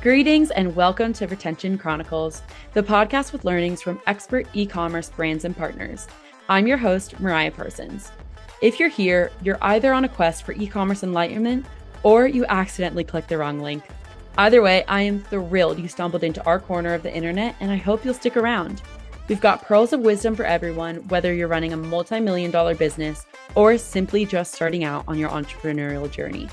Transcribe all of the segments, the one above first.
Greetings and welcome to Retention Chronicles, the podcast with learnings from expert e-commerce brands and partners. I'm your host, Mariah Parsons. If you're here, you're either on a quest for e-commerce enlightenment or you accidentally clicked the wrong link. Either way, I am thrilled you stumbled into our corner of the internet, and I hope you'll stick around. We've got pearls of wisdom for everyone, whether you're running a multi-million-dollar business or simply just starting out on your entrepreneurial journey.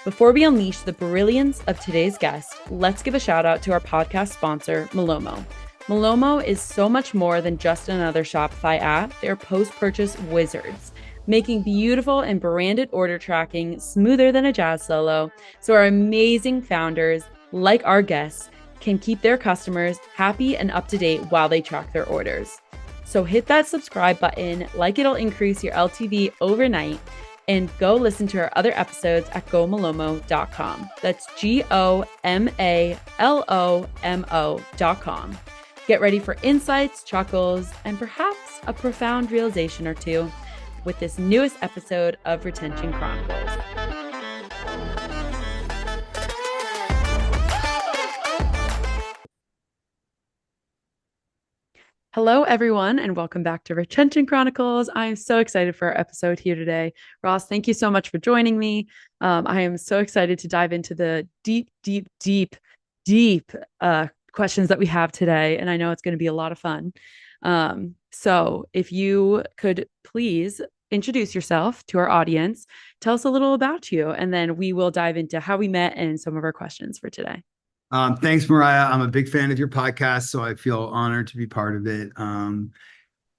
Before we unleash the brilliance of today's guest, let's give a shout out to our podcast sponsor, Malomo. Malomo is so much more than just another Shopify app. They're post-purchase wizards, making beautiful and branded order tracking smoother than a jazz solo, so our amazing founders, like our guests, can keep their customers happy and up to date while they track their orders. So hit that subscribe button, like it'll increase your LTV overnight, and go listen to our other episodes at gomalomo.com. That's GOMALOMO.com. Get ready for insights, chuckles, and perhaps a profound realization or two with this newest episode of Retention Chronicles. Hello, everyone, and welcome back to Retention Chronicles. I am so excited for our episode here today. Ross, thank you so much for joining me. I am so excited to dive into the deep questions that we have today, and I know it's going to be a lot of fun. So if you could please introduce yourself to our audience, tell us a little about you, and then we will dive into how we met and some of our questions for today. Thanks, Mariah. I'm a big fan of your podcast, so I feel honored to be part of it.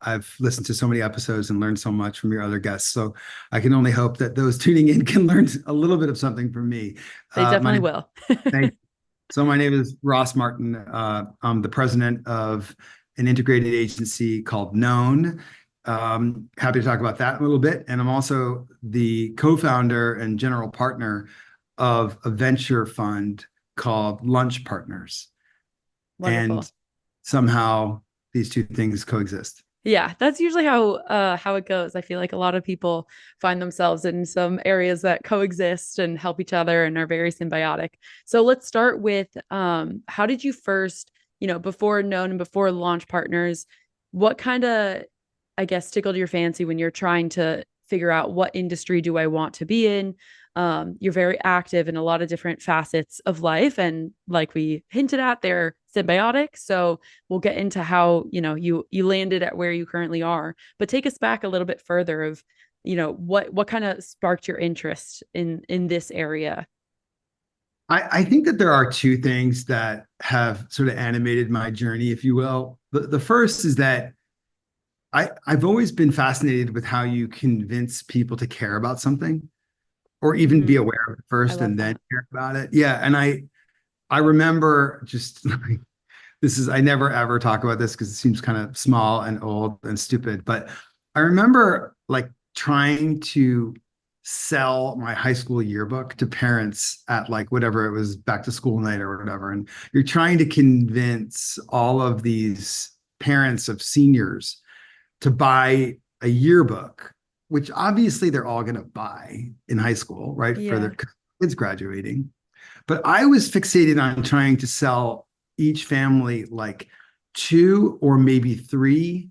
I've listened to so many episodes and learned so much from your other guests, so I can only hope that those tuning in can learn a little bit of something from me. They definitely will. Thank you. So my name is Ross Martin. I'm the president of an integrated agency called Known. Happy to talk about that a little bit. And I'm also the co-founder and general partner of a venture fund called Lunch Partners. Wonderful. And somehow these two things coexist. Yeah, that's usually how it goes. I feel like a lot of people find themselves in some areas that coexist and help each other and are very symbiotic. So let's start with how did you first, before Known and before Launch Partners, what kind of, I guess, tickled your fancy when you're trying to figure out what industry do I want to be in? You're very active in a lot of different facets of life. And like we hinted at, they're symbiotic. So we'll get into how, you landed at where you currently are, but take us back a little bit further of, what kind of sparked your interest in this area? I think that there are two things that have sort of animated my journey, if you will. The first is that I've always been fascinated with how you convince people to care about something, or even be aware of it first and then care about it. Yeah. And I remember just like, I never ever talk about this because it seems kind of small and old and stupid, but I remember like trying to sell my high school yearbook to parents at like whatever it was, back to school night or whatever. And you're trying to convince all of these parents of seniors to buy a yearbook, which obviously they're all going to buy in high school, right? Yeah. For their kids graduating. But I was fixated on trying to sell each family like 2 or maybe 3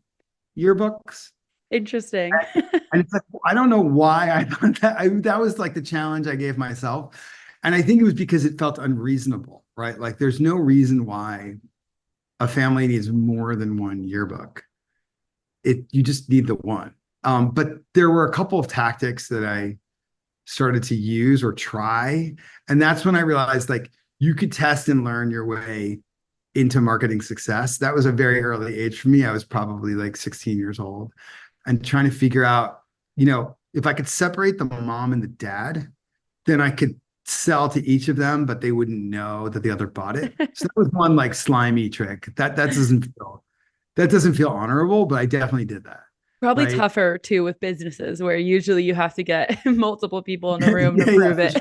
yearbooks. Interesting. And it's like, I don't know why I thought that. That was like the challenge I gave myself. And I think it was because it felt unreasonable, right? Like there's no reason why a family needs more than one yearbook. You just need the one. But there were a couple of tactics that I started to use or try. And that's when I realized like you could test and learn your way into marketing success. That was a very early age for me. I was probably like 16 years old and trying to figure out, if I could separate the mom and the dad, then I could sell to each of them, but they wouldn't know that the other bought it. So that was one like slimy trick. That doesn't feel honorable, but I definitely did that. Probably right? Tougher too with businesses where usually you have to get multiple people in a room to prove it.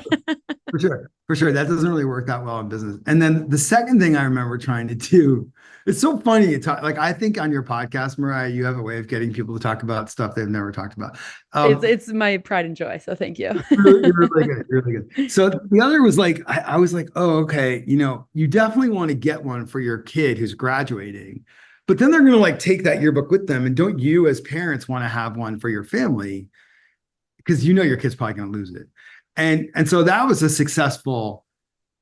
For sure. That doesn't really work that well in business. And then the second thing I remember trying to do, it's so funny. Like I think on your podcast, Mariah, you have a way of getting people to talk about stuff they've never talked about. It's my pride and joy. So thank you. You're really good. You're really good. So the other was like, I was like, oh, okay, you definitely want to get one for your kid who's graduating, but then they're going to like take that yearbook with them. And don't you as parents want to have one for your family? Because your kid's probably going to lose it. And so that was a successful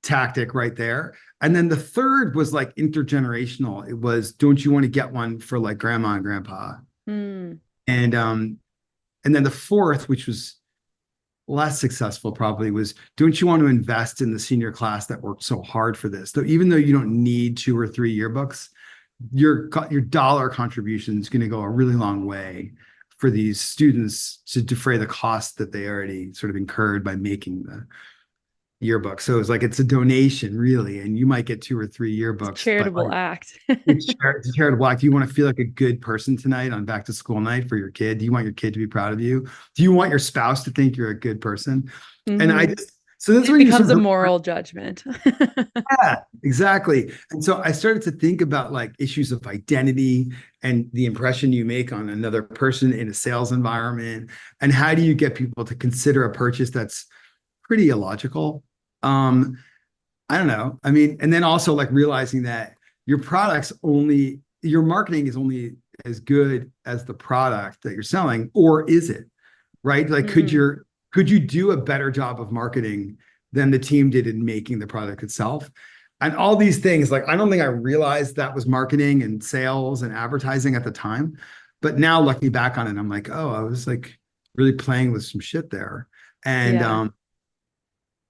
tactic right there. And then the third was like intergenerational. It was, don't you want to get one for like grandma and grandpa? Mm. And then the fourth, which was less successful probably, was don't you want to invest in the senior class that worked so hard for this? So even though you don't need 2 or 3 yearbooks, your dollar contribution is going to go a really long way for these students to defray the cost that they already sort of incurred by making the yearbook. So it's like it's a donation, really, and you might get 2 or 3 yearbooks. It's a charitable act. It's a charitable act. Do you want to feel like a good person tonight on back to school night for your kid? Do you want your kid to be proud of you? Do you want your spouse to think you're a good person? Mm-hmm. And so that's when it becomes a moral judgment. Yeah, exactly. And so I started to think about like issues of identity and the impression you make on another person in a sales environment, and how do you get people to consider a purchase that's pretty illogical. I don't know. I mean, and then also like realizing that your marketing is only as good as the product that you're selling, or is it? Right? Like, could you do a better job of marketing than the team did in making the product itself? And all these things, like, I don't think I realized that was marketing and sales and advertising at the time, but now looking back on it, I'm like, oh, I was like really playing with some shit there.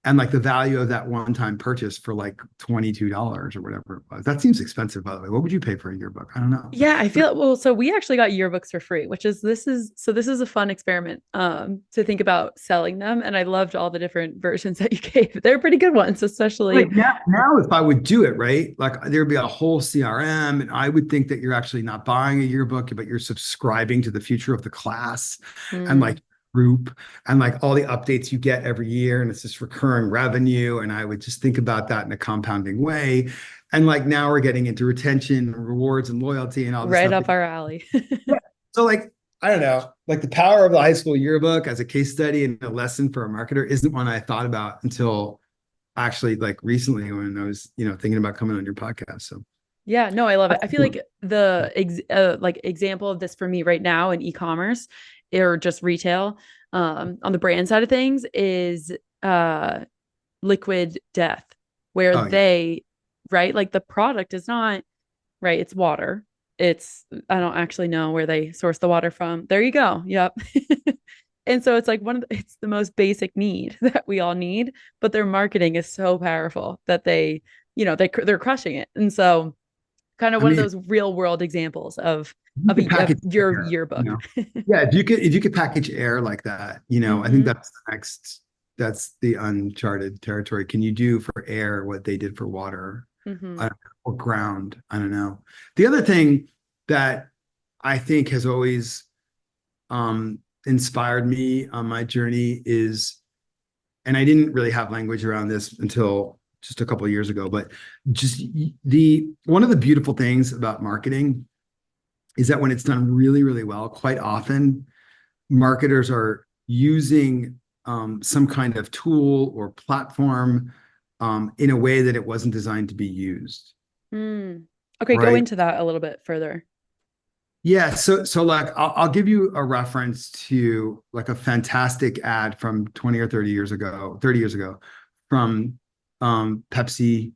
And like the value of that one-time purchase for like $22 or whatever it was. That seems expensive, by the way. What would you pay for a yearbook? I don't know. Yeah, I feel well. So we actually got yearbooks for free, this is a fun experiment to think about selling them. And I loved all the different versions that you gave. They're pretty good ones, especially like now if I would do it, right? Like there'd be a whole CRM, and I would think that you're actually not buying a yearbook, but you're subscribing to the future of the class and like group and like all the updates you get every year, and it's this recurring revenue. And I would just think about that in a compounding way. And like now we're getting into retention, rewards, and loyalty and all this right stuff. Up our alley. Yeah. So like, I don't know, like the power of the high school yearbook as a case study and a lesson for a marketer isn't one I thought about until actually like recently when I was, thinking about coming on your podcast. So yeah, no, I love it. I feel like the example of this for me right now in e-commerce or just retail, on the brand side of things is Liquid Death, where right, like the product is not right. It's water. I don't actually know where they source the water from. There you go. Yep. And so it's like it's the most basic need that we all need, but their marketing is so powerful that they're crushing it. And so kind of one of those real world examples of your yearbook. Yeah, if you could package air like that, I think that's the uncharted territory. Can you do for air what they did for water? Or ground? I don't know. The other thing that I think has always inspired me on my journey is, and I didn't really have language around this until just a couple of years ago, but just one of the beautiful things about marketing is that when it's done really, really well, quite often marketers are using some kind of tool or platform in a way that it wasn't designed to be used. Okay, right? Go into that a little bit further. Yeah, so like I'll give you a reference to like a fantastic ad from 30 years ago from Pepsi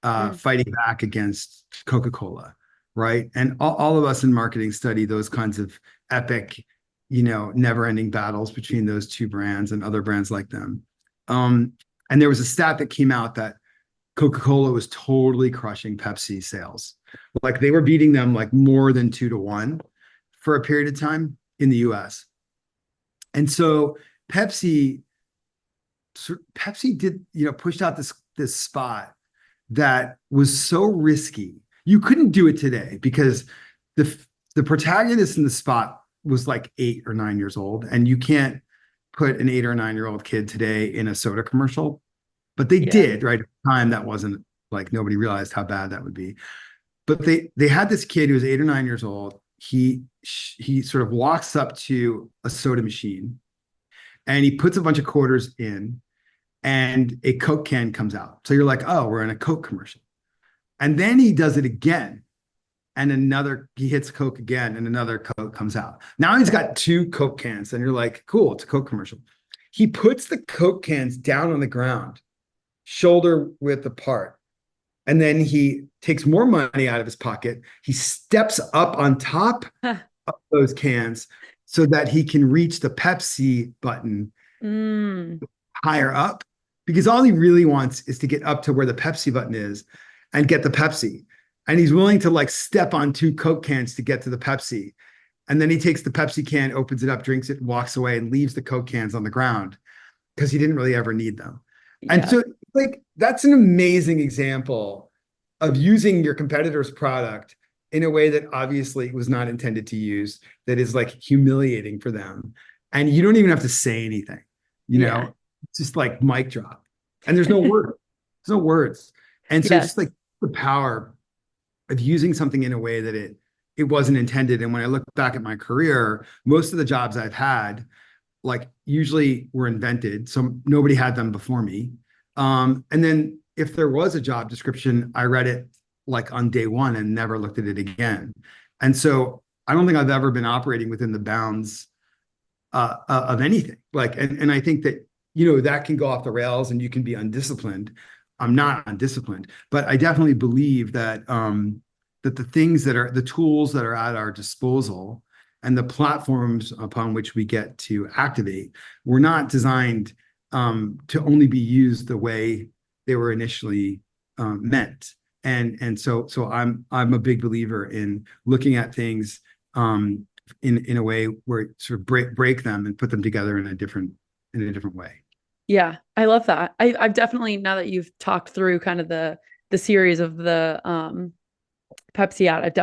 fighting back against Coca-Cola, right? And all of us in marketing study those kinds of epic, never-ending battles between those two brands and other brands like them. And there was a stat that came out that Coca-Cola was totally crushing Pepsi sales. Like they were beating them like more than 2-1 for a period of time in the US. And so Pepsi did, pushed out this spot that was so risky. You couldn't do it today because the protagonist in the spot was like 8 or 9 years old, and you can't put an 8 or 9 year old kid today in a soda commercial but they Yeah. did, right? At the time, that wasn't like nobody realized how bad that would be. But they had this kid who was 8 or 9 years old. He sort of walks up to a soda machine and he puts a bunch of quarters in and a Coke can comes out. So you're like, oh, we're in a Coke commercial. And then he does it again. And he hits Coke again and another Coke comes out. Now he's got two Coke cans and you're like, cool, it's a Coke commercial. He puts the Coke cans down on the ground, shoulder width apart. And then he takes more money out of his pocket. He steps up on top of those cans so that he can reach the Pepsi button higher up, because all he really wants is to get up to where the Pepsi button is and get the Pepsi. And he's willing to like step on two Coke cans to get to the Pepsi. And then he takes the Pepsi can, opens it up, drinks it, walks away, and leaves the Coke cans on the ground because he didn't really ever need them. Yeah. And so, like, that's an amazing example of using your competitor's product in a way that obviously was not intended to use, that is like humiliating for them. And you don't even have to say anything, you know, it's just like mic drop. And there's no word, there's no words. And so it's just like the power of using something in a way that it wasn't intended. And when I look back at my career, most of the jobs I've had, like, usually were invented. So nobody had them before me. And then if there was a job description, I read it like on day one and never looked at it again. And so I don't think I've ever been operating within the bounds of anything. Like, and I think that, you know, that can go off the rails and you can be undisciplined. I'm not undisciplined, but I definitely believe that that the things that are the tools that are at our disposal and the platforms upon which we get to activate were not designed to only be used the way they were initially meant. And so I'm a big believer in looking at things in a way where it sort of break them and put them together in a different way. Yeah, I love that. I've definitely, now that you've talked through kind of the series of the Pepsi ad,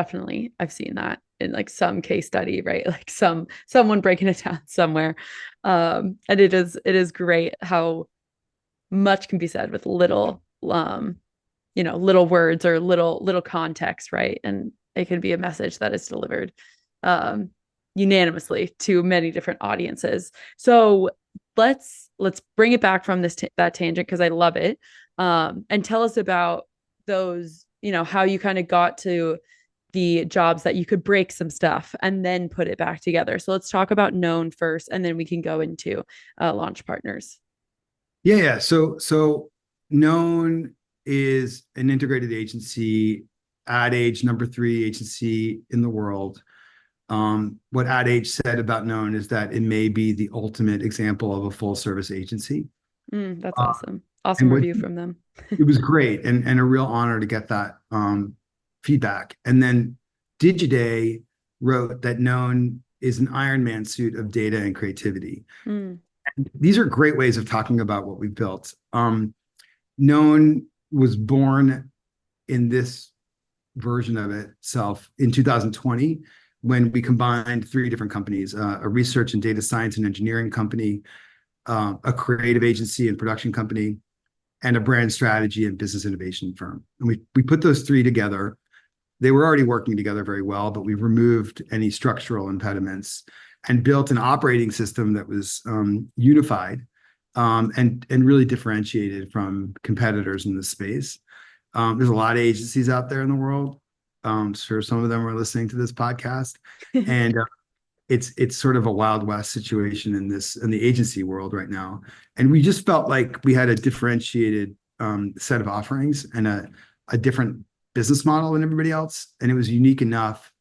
I've seen that in like some case study, right? Like someone breaking it down somewhere. And it is great how much can be said with little little words or little context, right? And it can be a message that is delivered unanimously to many different audiences. So let's bring it back from that tangent, because I love it. And tell us about those, how you kind of got to the jobs that you could break some stuff and then put it back together. So let's talk about Known first, and then we can go into launch partners. Yeah. So Known is an integrated agency, Ad Age #3 agency in the world. What Ad Age said about Known is that it may be the ultimate example of a full service agency. That's awesome. Awesome review from them. It was great and a real honor to get that feedback. And then Digiday wrote that Known is an Iron Man suit of data and creativity. These are great ways of talking about what we built. Known was born in this version of itself in 2020, when we combined 3 different companies, a research and data science and engineering company, a creative agency and production company, and a brand strategy and business innovation firm. And we put those 3 together. They were already working together very well, but we removed any structural impediments and built an operating system that was unified and really differentiated from competitors in the space. There's a lot of agencies out there in the world. Sure, some of them are listening to this podcast, and it's sort of a Wild West situation in the agency world right now. And we just felt like we had a differentiated set of offerings and a different business model than everybody else, and it was unique enough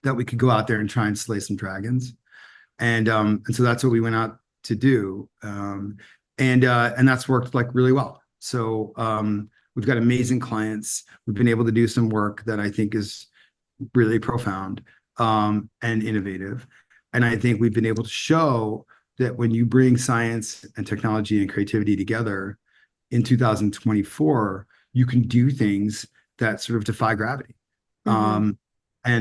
that we could go out there and try and slay some dragons. And so that's what we went out to do, and that's worked like really well. So we've got amazing clients. We've been able to do some work that I think is really profound and innovative. And I think we've been able to show that when you bring science and technology and creativity together in 2024, you can do things that sort of defy gravity. And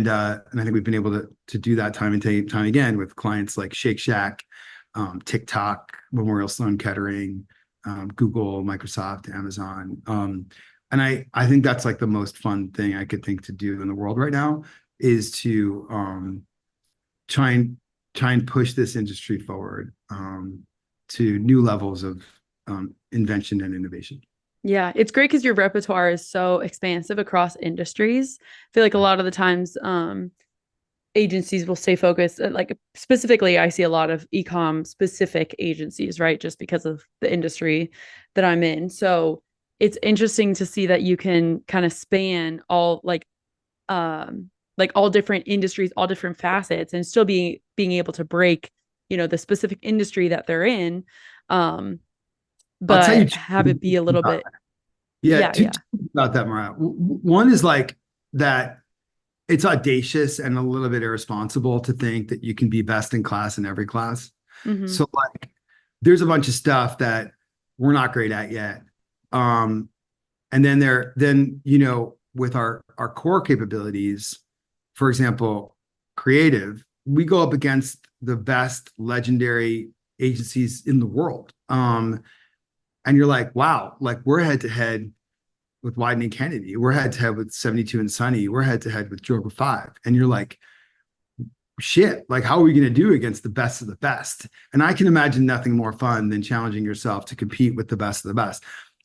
I think we've been able to do that time and time again with clients like Shake Shack, TikTok, Memorial Sloan Kettering, Google, Microsoft, Amazon. And I think that's like the most fun thing I could think to do in the world right now is to try and push this industry forward to new levels of invention and innovation. Yeah, it's great because your repertoire is so expansive across industries. I feel like a lot of the times agencies will stay focused. Like specifically, I see a lot of ecom specific agencies, right? Just because of the industry that I'm in. So it's interesting to see that you can kind of span all different industries, all different facets, and still being able to break, the specific industry that they're in. I'll tell you But have it be a little bit, yeah, yeah, yeah. about that, Mariah. One is like that it's audacious and a little bit irresponsible to think that you can be best in class in every class. Mm-hmm. So like there's a bunch of stuff that we're not great at yet. And then with our core capabilities, for example, creative, we go up against the best legendary agencies in the world. And you're like, wow, like we're head to head with Wieden and Kennedy. We're head to head with 72 and Sunny. We're head to head with Droga 5. And you're like, shit, like how are we going to do against the best of the best? And I can imagine nothing more fun than challenging yourself to compete with the best of the best.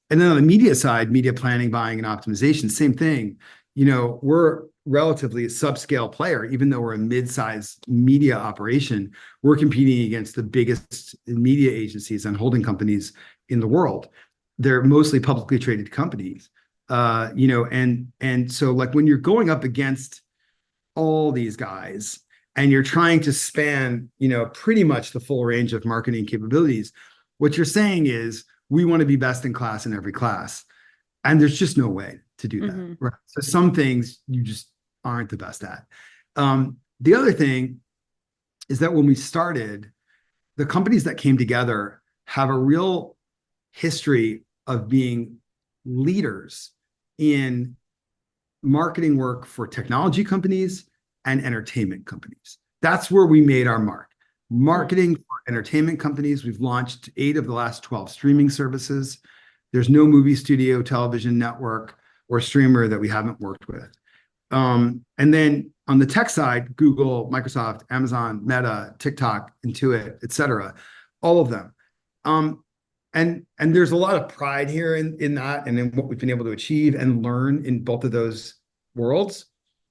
And then on the media side, media planning, buying, and optimization, same thing. We're relatively a subscale player, even though we're a mid-sized media operation. We're competing against the biggest media agencies and holding companies in the world. They're mostly publicly traded companies. And so like when you're going up against all these guys and you're trying to span, pretty much the full range of marketing capabilities, what you're saying is we want to be best in class in every class. And there's just no way to do that. Mm-hmm. Right. So some things you just aren't the best at. The other thing is that when we started, the companies that came together have a real history of being leaders in marketing work for technology companies and entertainment companies. That's where we made our mark. Marketing for entertainment companies. We've launched 8 of the last 12 streaming services. There's no movie studio, television network, or streamer that we haven't worked with. And then on the tech side, Google, Microsoft, Amazon, Meta, TikTok, Intuit, et cetera, all of them. And there's a lot of pride here in that and in what we've been able to achieve and learn in both of those worlds.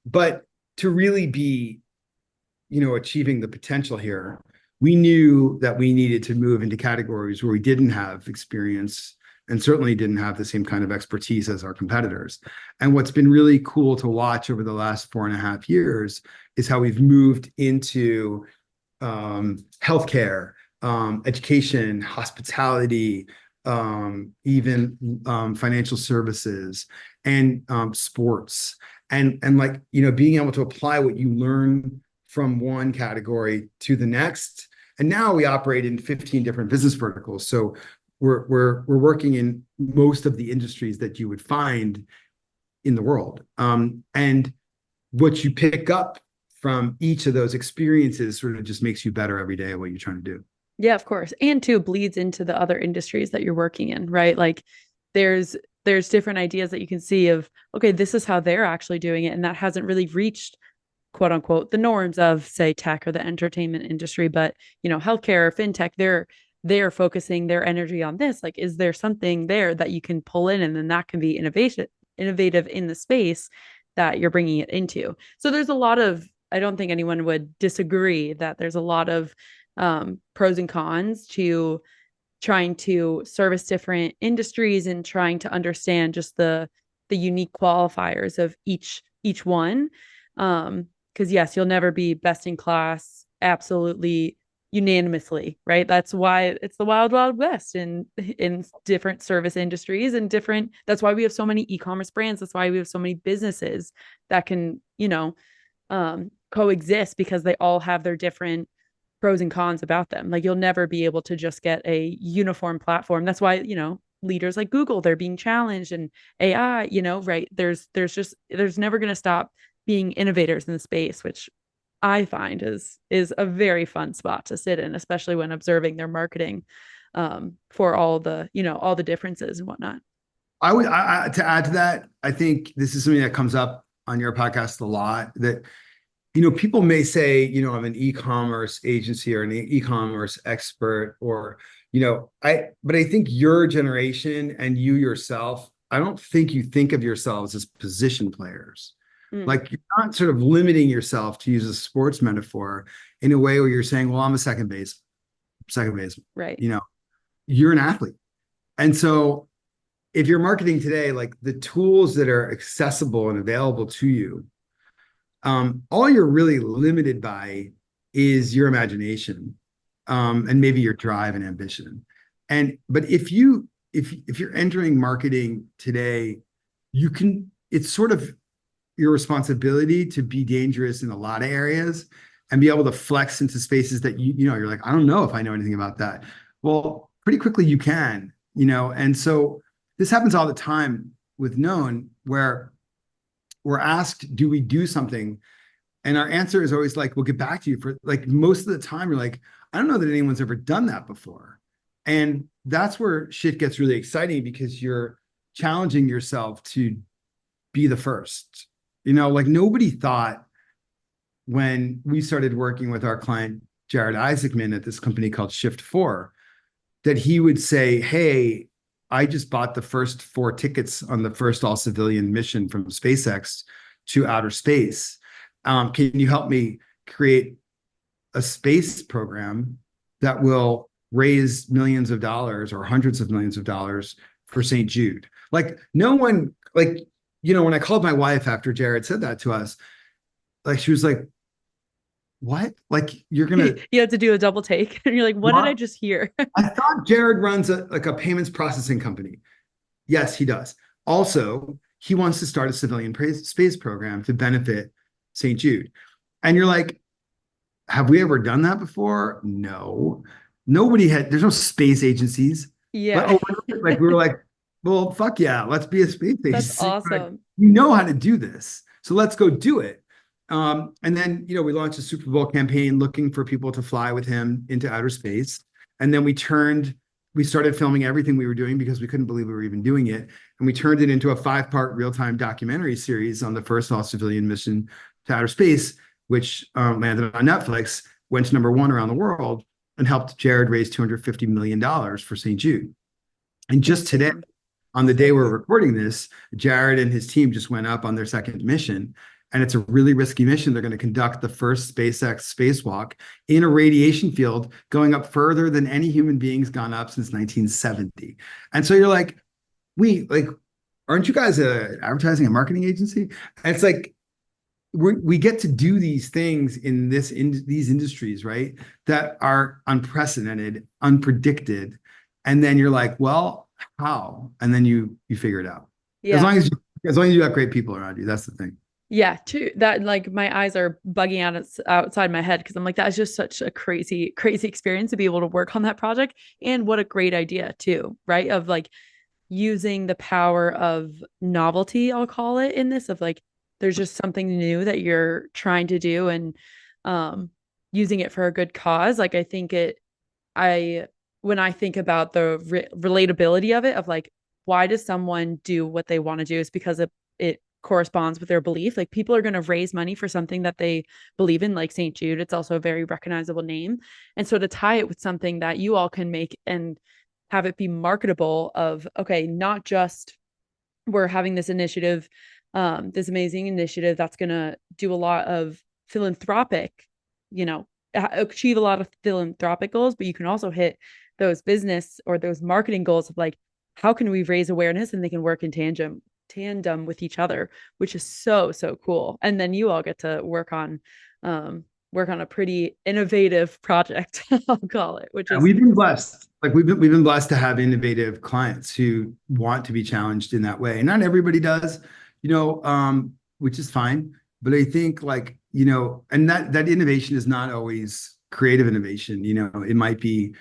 But to really be, achieving the potential here, we knew that we needed to move into categories where we didn't have experience and certainly didn't have the same kind of expertise as our competitors. And what's been really cool to watch over the last 4.5 years is how we've moved into healthcare, education, hospitality, even financial services and sports. And like, being able to apply what you learn from one category to the next. And now we operate in 15 different business verticals. So we're working in most of the industries that you would find in the world. And what you pick up from each of those experiences sort of just makes you better every day at what you're trying to do. Yeah, of course. And too bleeds into the other industries that you're working in, right? Like there's different ideas that you can see of, okay, this is how they're actually doing it. And that hasn't really reached quote unquote the norms of say tech or the entertainment industry, but healthcare or fintech, they're focusing their energy on this. Like, is there something there that you can pull in and then that can be innovative in the space that you're bringing it into? So there's a lot of, I don't think anyone would disagree that there's a lot of pros and cons to trying to service different industries and trying to understand just the unique qualifiers of each one. Because yes, you'll never be best in class, absolutely unanimously, right? That's why it's the wild, wild west in different service industries and different. That's why we have so many e-commerce brands. That's why we have so many businesses that can, coexist because they all have their different pros and cons about them. Like you'll never be able to just get a uniform platform. That's why, leaders like Google, they're being challenged, and AI, right? There's never going to stop being innovators in the space, which I find is a very fun spot to sit in, especially when observing their marketing. for all the, all the differences and whatnot. To add to that, I think this is something that comes up on your podcast a lot, that people may say, I'm an e-commerce agency or an e-commerce expert, or, but I think your generation and you yourself, I don't think you think of yourselves as position players. Mm, Like, you're not sort of limiting yourself, to use a sports metaphor, in a way where you're saying, well, I'm a second baseman. right. You're an athlete. And so if you're marketing today, like, the tools that are accessible and available to you, all you're really limited by is your imagination, and maybe your drive and ambition. But if you're entering marketing today, it's sort of your responsibility to be dangerous in a lot of areas and be able to flex into spaces that you're like, I don't know if I know anything about that. Well, pretty quickly you can, and so this happens all the time with Known, where we're asked, do we do something? And our answer is always like, we'll get back to you. For like, most of the time, you're like, I don't know that anyone's ever done that before. And that's where shit gets really exciting, because you're challenging yourself to be the first. Like, nobody thought, when we started working with our client, Jared Isaacman, at this company called Shift4, that he would say, hey, I just bought the first 4 tickets on the first all-civilian mission from SpaceX to outer space. Can you help me create a space program that will raise millions of dollars or hundreds of millions of dollars for St. Jude? Like, no one, like, when I called my wife after Jared said that to us, like, she was like, what? Like, you're gonna You have to do a double take and you're like, what did I what? just hear? I thought Jared runs a payments processing company. Yes, he does. Also, he wants to start a civilian space program to benefit St. Jude. And you're like, have we ever done that before? No. There's no space agencies. But Yeah. like, we were like, well, fuck yeah, let's be a space That's agency. Like, awesome. we know how to do this. So let's go do it. And then, we launched a Super Bowl campaign looking for people to fly with him into outer space. And then we started filming everything we were doing, because we couldn't believe we were even doing it. And we turned it into a 5-part real-time documentary series on the first all-civilian mission to outer space, which landed on Netflix, went to #1 around the world, and helped Jared raise $250 million for St. Jude. And just today, on the day we're recording this, Jared and his team just went up on their second mission. And it's a really risky mission. They're going to conduct the first SpaceX spacewalk in a radiation field going up further than any human being's gone up since 1970. And so you're like, aren't you guys an advertising and marketing agency? And it's like, we get to do these things in these industries, right, that are unprecedented, unpredicted. And then you're like, well, how? And then you figure it out. Yeah. As long as you have great people around you, that's the thing. Yeah, too. That, like, my eyes are bugging out outside my head, because I'm like, that's just such a crazy, crazy experience to be able to work on that project. And what a great idea too, right? Of like using the power of novelty, I'll call it, in this, of like, there's just something new that you're trying to do, and using it for a good cause. Like, I think when I think about the relatability of it, of like, why does someone do what they want to do? It's because it corresponds with their belief. Like, people are going to raise money for something that they believe in, like St. Jude. It's also a very recognizable name. And so to tie it with something that you all can make and have it be marketable, of, okay, not just we're having this initiative, this amazing initiative that's going to do a lot of philanthropic, achieve a lot of philanthropic goals, but you can also hit those business or those marketing goals of like, how can we raise awareness, and they can work in tandem with each other, which is so, so cool. And then you all get to work on a pretty innovative project, I'll call it, which is, we've been blessed. Like, we've been blessed to have innovative clients who want to be challenged in that way. And not everybody does, which is fine. But I think, like, and that innovation is not always creative innovation. It might be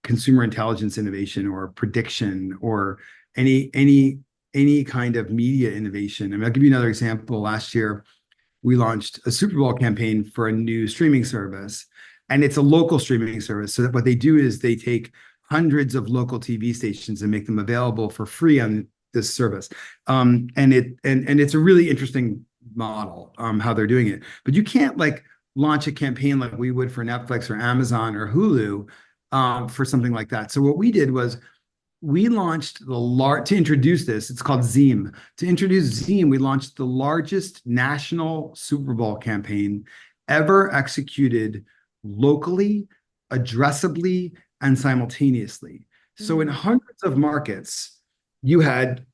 consumer intelligence innovation, or prediction, or any kind of media innovation. I mean, I'll give you another example. Last year, we launched a Super Bowl campaign for a new streaming service. And it's a local streaming service. So that what they do is they take hundreds of local TV stations and make them available for free on this service. And it's a really interesting model, how they're doing it. But you can't like launch a campaign like we would for Netflix or Amazon or Hulu, for something like that. So what we did was we launched to introduce this. It's called Zeem. To introduce Zeem, we launched the largest national Super Bowl campaign ever executed locally, addressably, and simultaneously. So in hundreds of markets, you had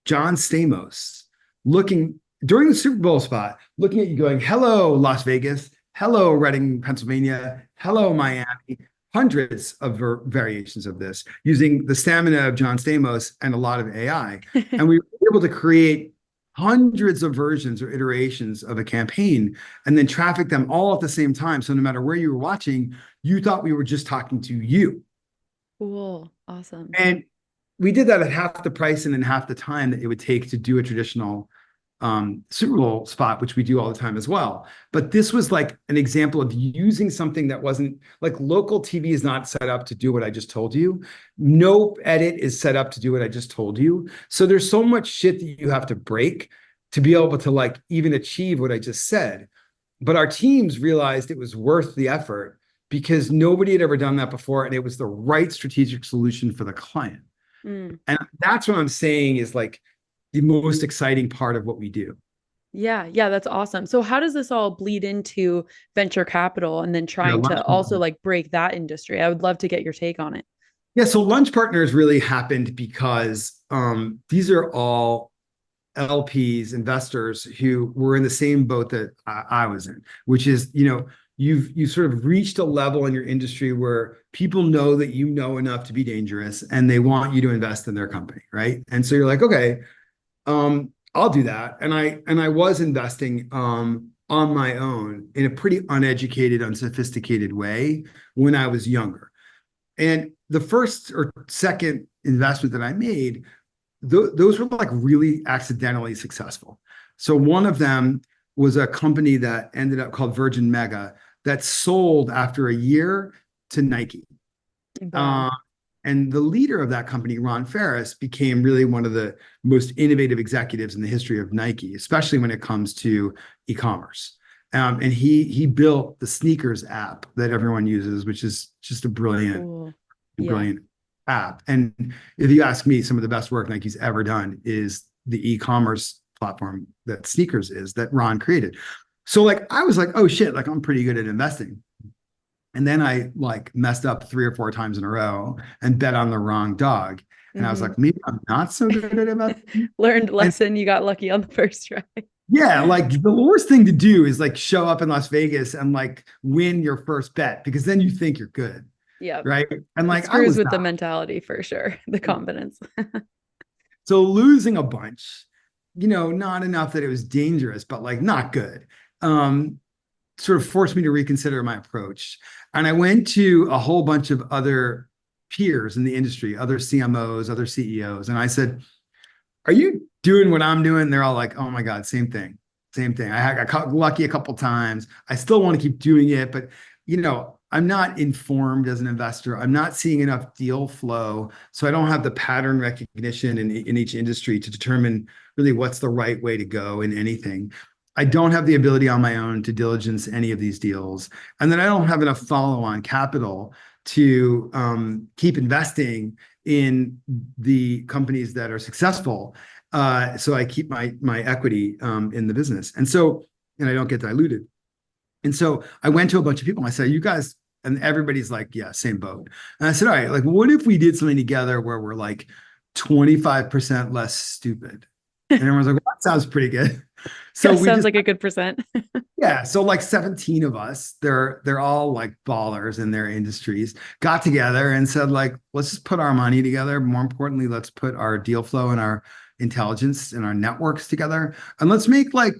John Stamos looking during the Super Bowl spot, looking at you going, hello, Las Vegas. Hello, Reading, Pennsylvania. Hello, Miami. Hundreds of variations of this using the stamina of John Stamos and a lot of AI. And we were able to create hundreds of versions or iterations of a campaign and then traffic them all at the same time. So no matter where you were watching, you thought we were just talking to you. Cool. Awesome. And we did that at half the price and in half the time that it would take to do a traditional Super Bowl spot, which we do all the time as well. But this was like an example of using something that wasn't like local TV is not set up to do what I just told you. No edit is set up to do what I just told you. So there's so much shit that you have to break to be able to like even achieve what I just said. But our teams realized it was worth the effort because nobody had ever done that before. And it was the right strategic solution for the client. And that's what I'm saying is like, the most exciting part of what we do. Yeah, that's awesome. So how does this all bleed into venture capital and then trying to also like break that industry? I would love to get your take on it. Yeah, so Lunch Partners really happened because these are all LPs, investors who were in the same boat that I was in, which is, you've sort of reached a level in your industry where people know that you know enough to be dangerous and they want you to invest in their company, right? And so you're like, okay, I'll do that. And I was investing on my own in a pretty uneducated, unsophisticated way when I was younger. And the first or second investment that I made, those were like really accidentally successful. So one of them was a company that ended up called Virgin Mega that sold after a year to Nike. And the leader of that company, Ron Ferris, became really one of the most innovative executives in the history of Nike, especially when it comes to e-commerce. And he built the sneakers app that everyone uses, which is just a brilliant app. And if you ask me, some of the best work Nike's ever done is the e-commerce platform that sneakers is that Ron created. So like, I was like, oh shit, like I'm pretty good at investing. And then I like messed up 3 or 4 times in a row and bet on the wrong dog. And I was like, maybe I'm not so good at investing. Learned lesson. You got lucky on the first try. Yeah. Like the worst thing to do is like show up in Las Vegas and like win your first bet because then you think you're good. Yeah. Right. And like, it screws with the mentality for sure. The confidence. So losing a bunch, not enough that it was dangerous, but like not good. Sort of forced me to reconsider my approach. And I went to a whole bunch of other peers in the industry, other CMOs, other CEOs. And I said, are you doing what I'm doing? They're all like, oh my God, same thing. I got lucky a couple times. I still want to keep doing it, but I'm not informed as an investor. I'm not seeing enough deal flow. So I don't have the pattern recognition in each industry to determine really what's the right way to go in anything. I don't have the ability on my own to diligence any of these deals. And then I don't have enough follow-on capital to keep investing in the companies that are successful. So I keep my equity in the business. And I don't get diluted. And so I went to a bunch of people and I said, you guys, and everybody's like, yeah, same boat. And I said, all right, like, what if we did something together where we're like 25% less stupid? And everyone's like, well, that sounds pretty good. So sounds like a good percent. Yeah. So like 17 of us, they're all like ballers in their industries, got together and said, like, let's just put our money together. More importantly, let's put our deal flow and our intelligence and our networks together. And let's make like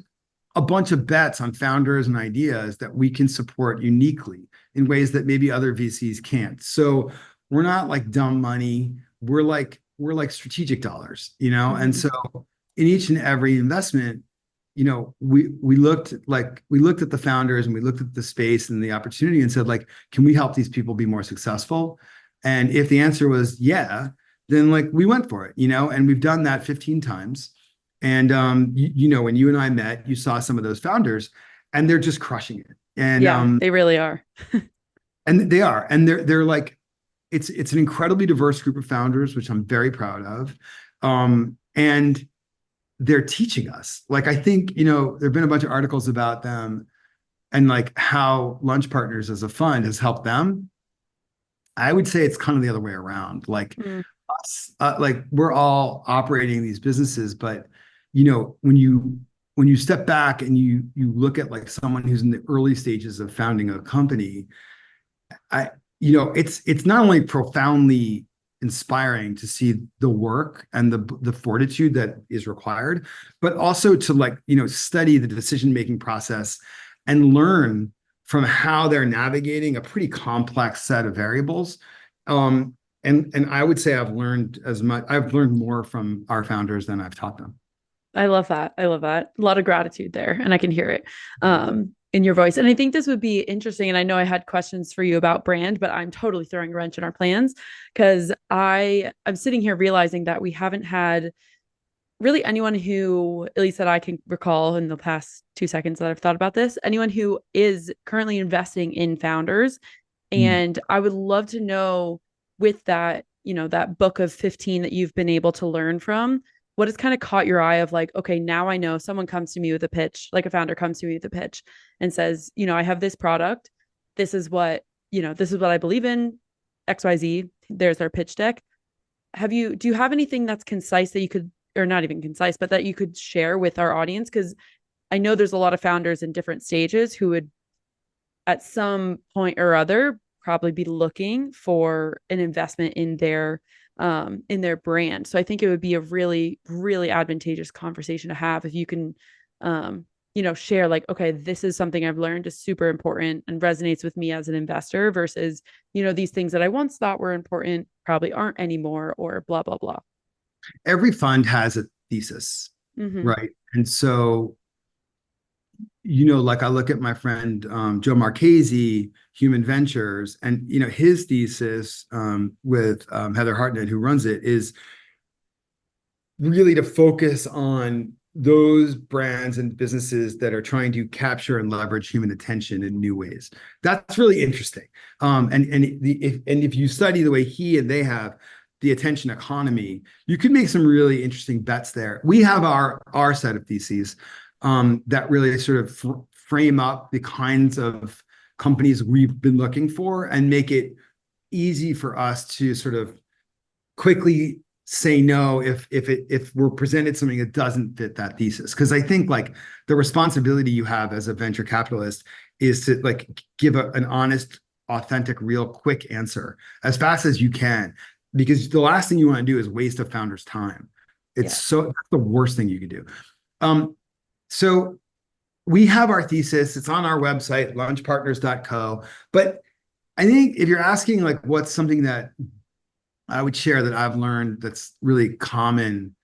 a bunch of bets on founders and ideas that we can support uniquely in ways that maybe other VCs can't. So we're not like dumb money. We're like strategic dollars, And so in each and every investment, we looked at the founders and we looked at the space and the opportunity and said, like, can we help these people be more successful? And if the answer was yeah, then like we went for it, and we've done that 15 times. And when you and I met, you saw some of those founders and they're just crushing it. And Yeah, they really are. and they are, and they're like, it's an incredibly diverse group of founders, which I'm very proud of. And they're teaching us. Like, I think, there've been a bunch of articles about them and like how Lunch Partners as a fund has helped them. I would say it's kind of the other way around. Like us, like we're all operating these businesses, but when you step back and you look at like someone who's in the early stages of founding a company, it's not only profoundly inspiring to see the work and the fortitude that is required, but also to like, study the decision-making process and learn from how they're navigating a pretty complex set of variables. And I would say I've learned more from our founders than I've taught them. I love that. I love that. A lot of gratitude there, and I can hear it in your voice. And I think this would be interesting. And I know I had questions for you about brand, but I'm totally throwing a wrench in our plans because I'm sitting here realizing that we haven't had really anyone who, at least that I can recall in the past 2 seconds that I've thought about this, anyone who is currently investing in founders. And I would love to know, with that, that book of 15 that you've been able to learn from, what has kind of caught your eye of like, okay, now I know someone comes to me with a pitch, like a founder comes to me with a pitch and says, I have this product. This is what I believe in, XYZ. There's their pitch deck. Do you have anything that's concise that you could, or not even concise, but that you could share with our audience? Because I know there's a lot of founders in different stages who would at some point or other probably be looking for an investment in their brand. So I think it would be a really, really advantageous conversation to have if you can, share like, okay, this is something I've learned is super important and resonates with me as an investor versus, these things that I once thought were important probably aren't anymore, or blah, blah, blah. Every fund has a thesis, right? And so, like I look at my friend Joe Marchese, Human Ventures, and his thesis with Heather Hartnett, who runs it, is really to focus on those brands and businesses that are trying to capture and leverage human attention in new ways. That's really interesting. If you study the way he and they have the attention economy, you could make some really interesting bets there. We have our set of theses that really sort of frame up the kinds of companies we've been looking for and make it easy for us to sort of quickly say no if we're presented something that doesn't fit that thesis. Because I think like the responsibility you have as a venture capitalist is to like give an honest, authentic, real quick answer as fast as you can, because the last thing you want to do is waste a founder's time. That's the worst thing you could do. So we have our thesis. It's on our website, launchpartners.co. But I think if you're asking like what's something that I would share that I've learned that's really common,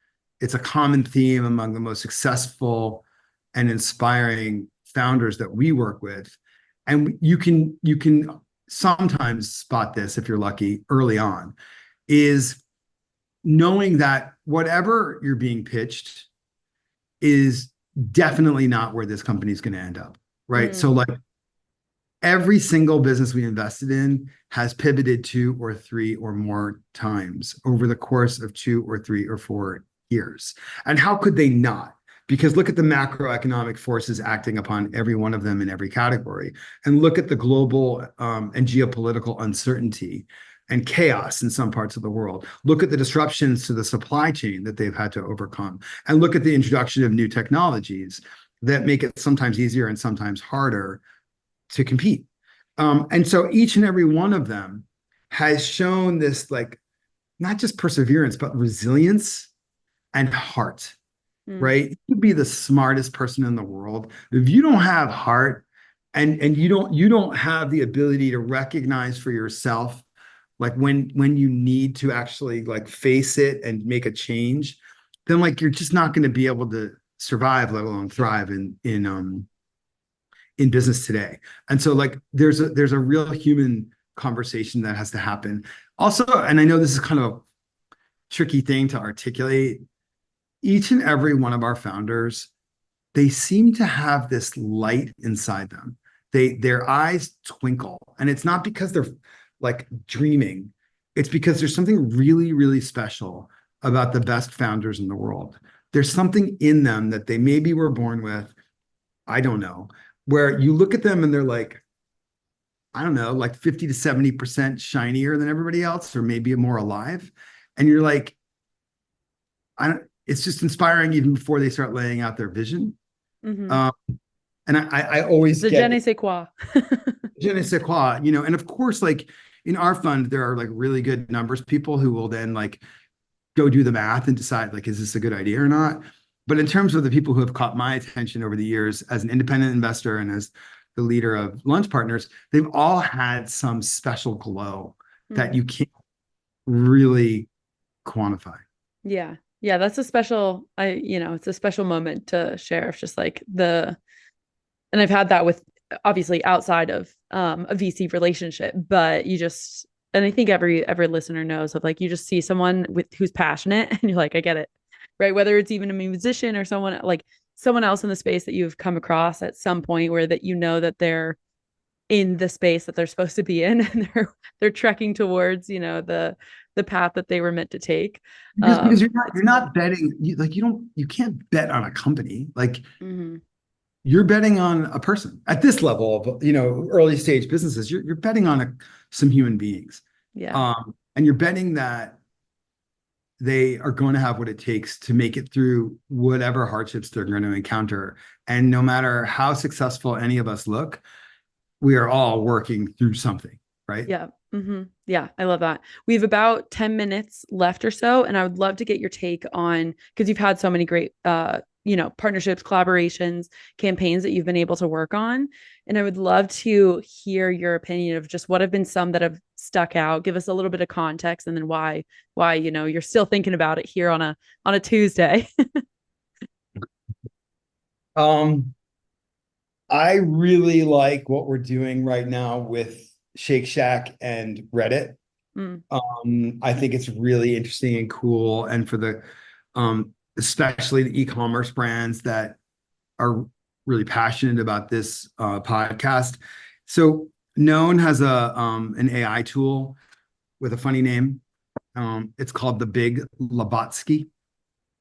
it's a common theme among the most successful and inspiring founders that we work with. And you can sometimes spot this if you're lucky early on, is knowing that whatever you're being pitched is definitely not where this company is going to end up, right? So like every single business we invested in has pivoted 2 or 3 or more times over the course of 2 or 3 or 4 years. And how could they not? Because look at the macroeconomic forces acting upon every one of them in every category, and look at the global and geopolitical uncertainty and chaos in some parts of the world. Look at the disruptions to the supply chain that they've had to overcome, and look at the introduction of new technologies that make it sometimes easier and sometimes harder to compete. And so each and every one of them has shown this, like, not just perseverance, but resilience and heart, right? You could be the smartest person in the world. If you don't have heart and you don't have the ability to recognize for yourself, like when you need to actually like face it and make a change, then like you're just not going to be able to survive, let alone thrive in business today. And so like there's a real human conversation that has to happen. Also, and I know this is kind of a tricky thing to articulate, each and every one of our founders, they seem to have this light inside them. Their eyes twinkle, and it's not because they're like dreaming. It's because there's something really, really special about the best founders in the world. There's something in them that they maybe were born with. I don't know, where you look at them and they're like, I don't know, like 50 to 70% shinier than everybody else, or maybe more alive. And you're like, it's just inspiring even before they start laying out their vision. Mm-hmm. And I always the get je ne sais quoi. je ne sais quoi, and of course, like in our fund, there are like really good numbers people who will then like go do the math and decide like, is this a good idea or not? But in terms of the people who have caught my attention over the years as an independent investor and as the leader of Lunch Partners, they've all had some special glow that you can't really quantify. Yeah. Yeah, that's a special, it's a special moment to share. It's just like and I've had that with obviously outside of a VC relationship, but and I think every listener knows of like, you just see someone who's passionate and you're like, I get it, right? Whether it's even a musician or someone else in the space that you've come across at some point where that they're in the space that they're supposed to be in, and they're trekking towards, the path that they were meant to take. Because you're not betting, you can't bet on a company. Like you're betting on a person at this level of, early stage businesses. You're betting on some human beings. Yeah. And you're betting that they are going to have what it takes to make it through whatever hardships they're going to encounter. And no matter how successful any of us look, we are all working through something, right? Yeah. Mm-hmm. Yeah, I love that. We have about 10 minutes left or so, and I would love to get your take on, because you've had so many great, partnerships, collaborations, campaigns that you've been able to work on. And I would love to hear your opinion of just what have been some that have stuck out. Give us a little bit of context, and then why, you're still thinking about it here on a Tuesday. I really like what we're doing right now with Shake Shack and Reddit. I think it's really interesting and cool. And for the, especially the e-commerce brands that are really passionate about this podcast. So Known has an AI tool with a funny name. It's called the Big Lebowski.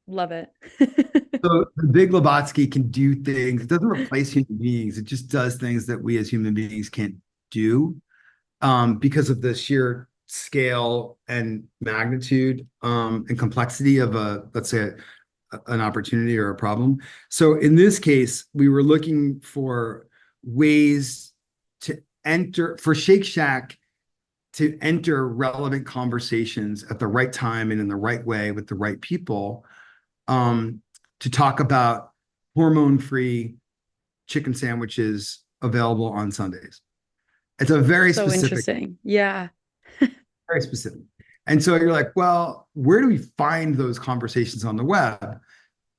Love it. So the Big Lebowski can do things. It doesn't replace human beings. It just does things that we as human beings can't do because of the sheer scale and magnitude and complexity of let's say, an opportunity or a problem. So in this case, we were looking for ways to for Shake Shack to enter relevant conversations at the right time and in the right way with the right people, to talk about hormone-free chicken sandwiches available on Sundays. It's a very so specific, interesting. Yeah. very specific. And so you're like, well, where do we find those conversations on the web?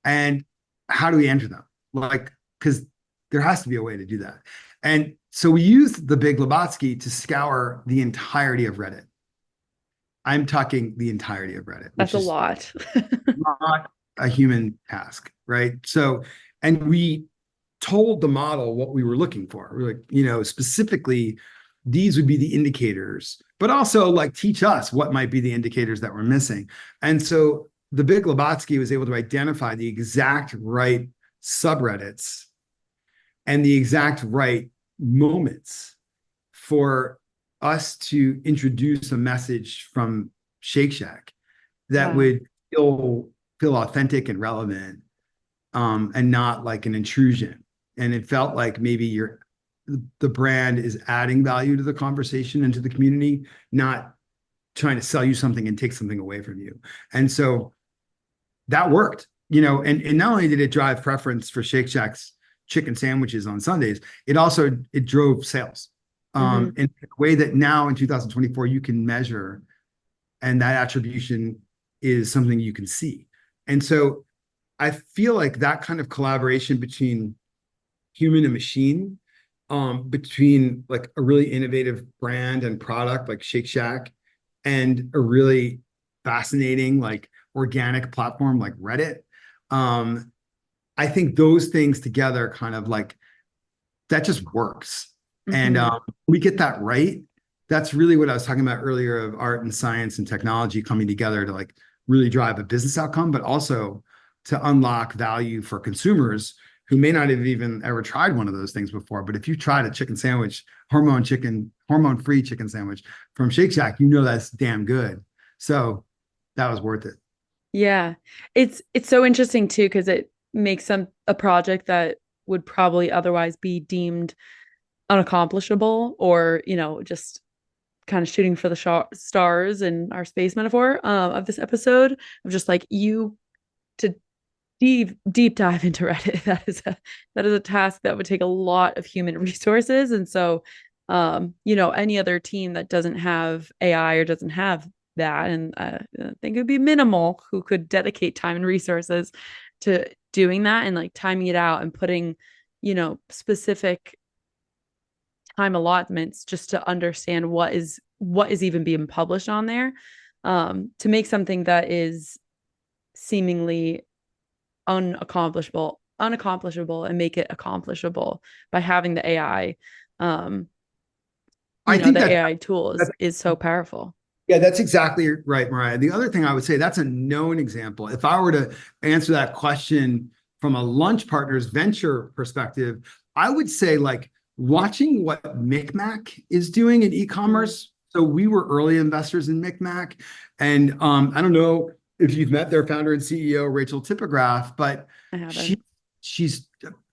And how do we enter them? Like, because there has to be a way to do that. And so we used the Big Lebowski to scour the entirety of Reddit. I'm talking the entirety of Reddit. That's a lot. Not a human task, right? So, and we told the model what we were looking for. We're like, specifically, these would be the indicators, but also like teach us what might be the indicators that we're missing. And so the Big Lebowski was able to identify the exact right subreddits and the exact right moments for us to introduce a message from Shake Shack that would feel authentic and relevant, and not like an intrusion. And it felt like maybe the brand is adding value to the conversation and to the community, not trying to sell you something and take something away from you. And so that worked, and not only did it drive preference for Shake Shack's chicken sandwiches on Sundays, it drove sales in a way that now in 2024 you can measure, and that attribution is something you can see. And so I feel like that kind of collaboration between human and machine, between like a really innovative brand and product like Shake Shack and a really fascinating like organic platform like Reddit. I think those things together kind of like that just works. And Mm-hmm. we get that right. That's really what I was talking about earlier of art and science and technology coming together to like really drive a business outcome, but also to unlock value for consumers who may not have even ever tried one of those things before. But if you tried a chicken sandwich, hormone-free chicken sandwich from Shake Shack, you know that's damn good. So that was worth it. Yeah. It's so interesting too, because it makes a project that would probably otherwise be deemed unaccomplishable or, just kind of shooting for the stars in our space metaphor of this episode of just like you to deep dive into Reddit. That is a task that would take a lot of human resources. And so any other team that doesn't have AI or doesn't have that, and I think it would be minimal who could dedicate time and resources to doing that and like timing it out and putting, specific time allotments just to understand what is even being published on there, to make something that is seemingly unaccomplishable and make it accomplishable by having the AI. um I think the that AI tools is so powerful. Yeah, that's exactly right, Mariah. The other thing I would say, that's a known example. If I were to answer that question from a lunch partner's venture perspective, I would say like watching what Micmac is doing in Mm, e-commerce. So we were early investors in Micmac, and I don't know if you've met their founder and CEO, Rachel Tipograph, but I she haven't. she's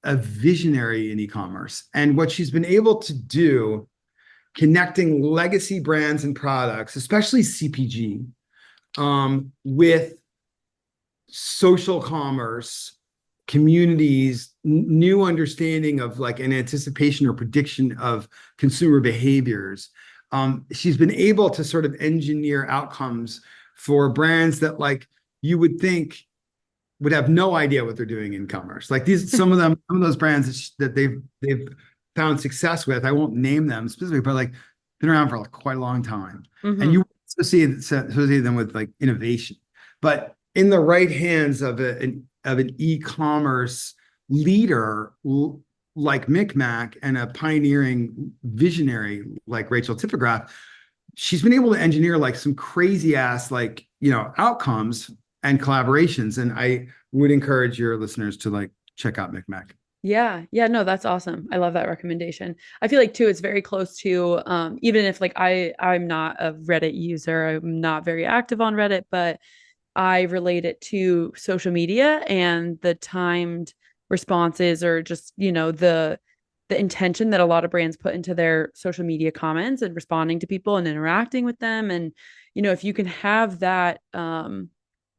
a visionary in e-commerce, and what she's been able to do connecting legacy brands and products, especially CPG, with social commerce, communities, new understanding of like an anticipation or prediction of consumer behaviors. She's been able to sort of engineer outcomes for brands that like you would think would have no idea what they're doing in commerce. Like some of those brands that they've found success with. I won't name them specifically, but like been around for like quite a long time, and Mm-hmm. you associate them with like innovation. But in the right hands of an e-commerce leader like Micmac and a pioneering visionary like Rachel Tipograph, she's been able to engineer like some crazy ass like outcomes and collaborations. And I would encourage your listeners to like check out Micmac. Yeah, yeah, no, that's awesome. I love that recommendation. I feel like too, it's very close to even if like I'm not a Reddit user, I'm not very active on Reddit, but I relate it to social media and the timed responses or just, the intention that a lot of brands put into their social media comments and responding to people and interacting with them. And, if you can have that,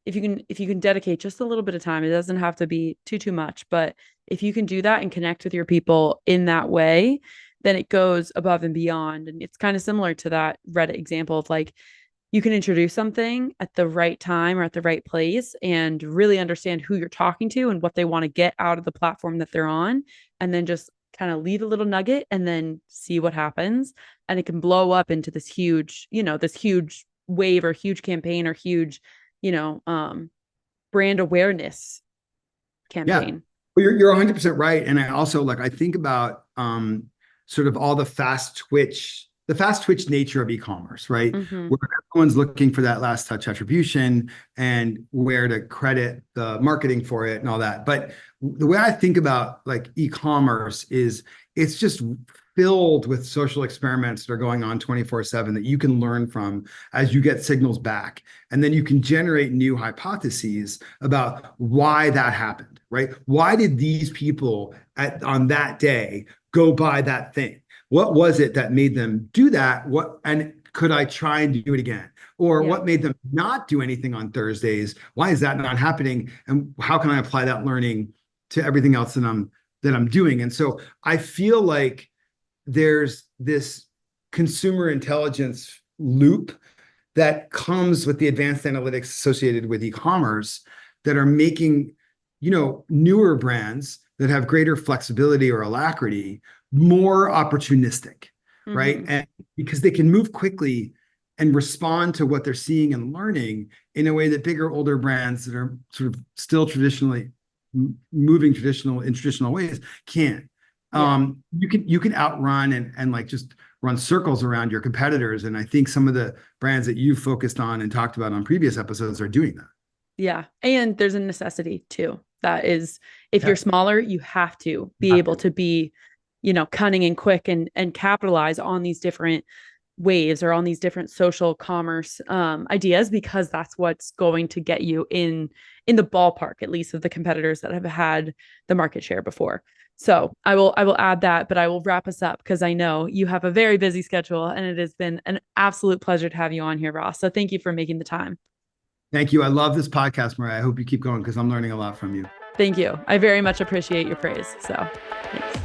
if you can dedicate just a little bit of time, it doesn't have to be too much, but if you can do that and connect with your people in that way, then it goes above and beyond. And it's kind of similar to that Reddit example of like, you can introduce something at the right time or at the right place and really understand who you're talking to and what they want to get out of the platform that they're on. And then just kind of leave a little nugget and then see what happens. And it can blow up into this huge wave or huge campaign or huge, you know, um, brand awareness Yeah. campaign. Well, you're 100% right. And I also like I think about sort of all the fast twitch nature of e-commerce, right? Mm-hmm. Where everyone's looking for that last touch attribution and where to credit the marketing for it and all that. But the way I think about like e-commerce is it's just filled with social experiments that are going on 24/7 that you can learn from as you get signals back. And then you can generate new hypotheses about why that happened, right? Why did these people on that day go buy that thing? What was it that made them do that? And could I try and do it again? Or Yeah. what made them not do anything on Thursdays? Why is that not happening? And how can I apply that learning to everything else that I'm doing? And so I feel like there's this consumer intelligence loop that comes with the advanced analytics associated with e-commerce that are making newer brands that have greater flexibility or alacrity more opportunistic, right? And because they can move quickly and respond to what they're seeing and learning in a way that bigger, older brands that are sort of still traditionally moving in traditional ways can't. You can outrun and like just run circles around your competitors. And I think some of the brands that you've focused on and talked about on previous episodes are doing that. Yeah. And there's a necessity too. That is, if you're smaller, you have to be able to be, cunning and quick and capitalize on these different waves or on these different social commerce ideas, because that's what's going to get you in the ballpark, at least of the competitors that have had the market share before. So I will add that, but I will wrap us up because I know you have a very busy schedule and it has been an absolute pleasure to have you on here, Ross. So thank you for making the time. Thank you. I love this podcast, Mariah. I hope you keep going because I'm learning a lot from you. Thank you. I very much appreciate your praise. So thanks.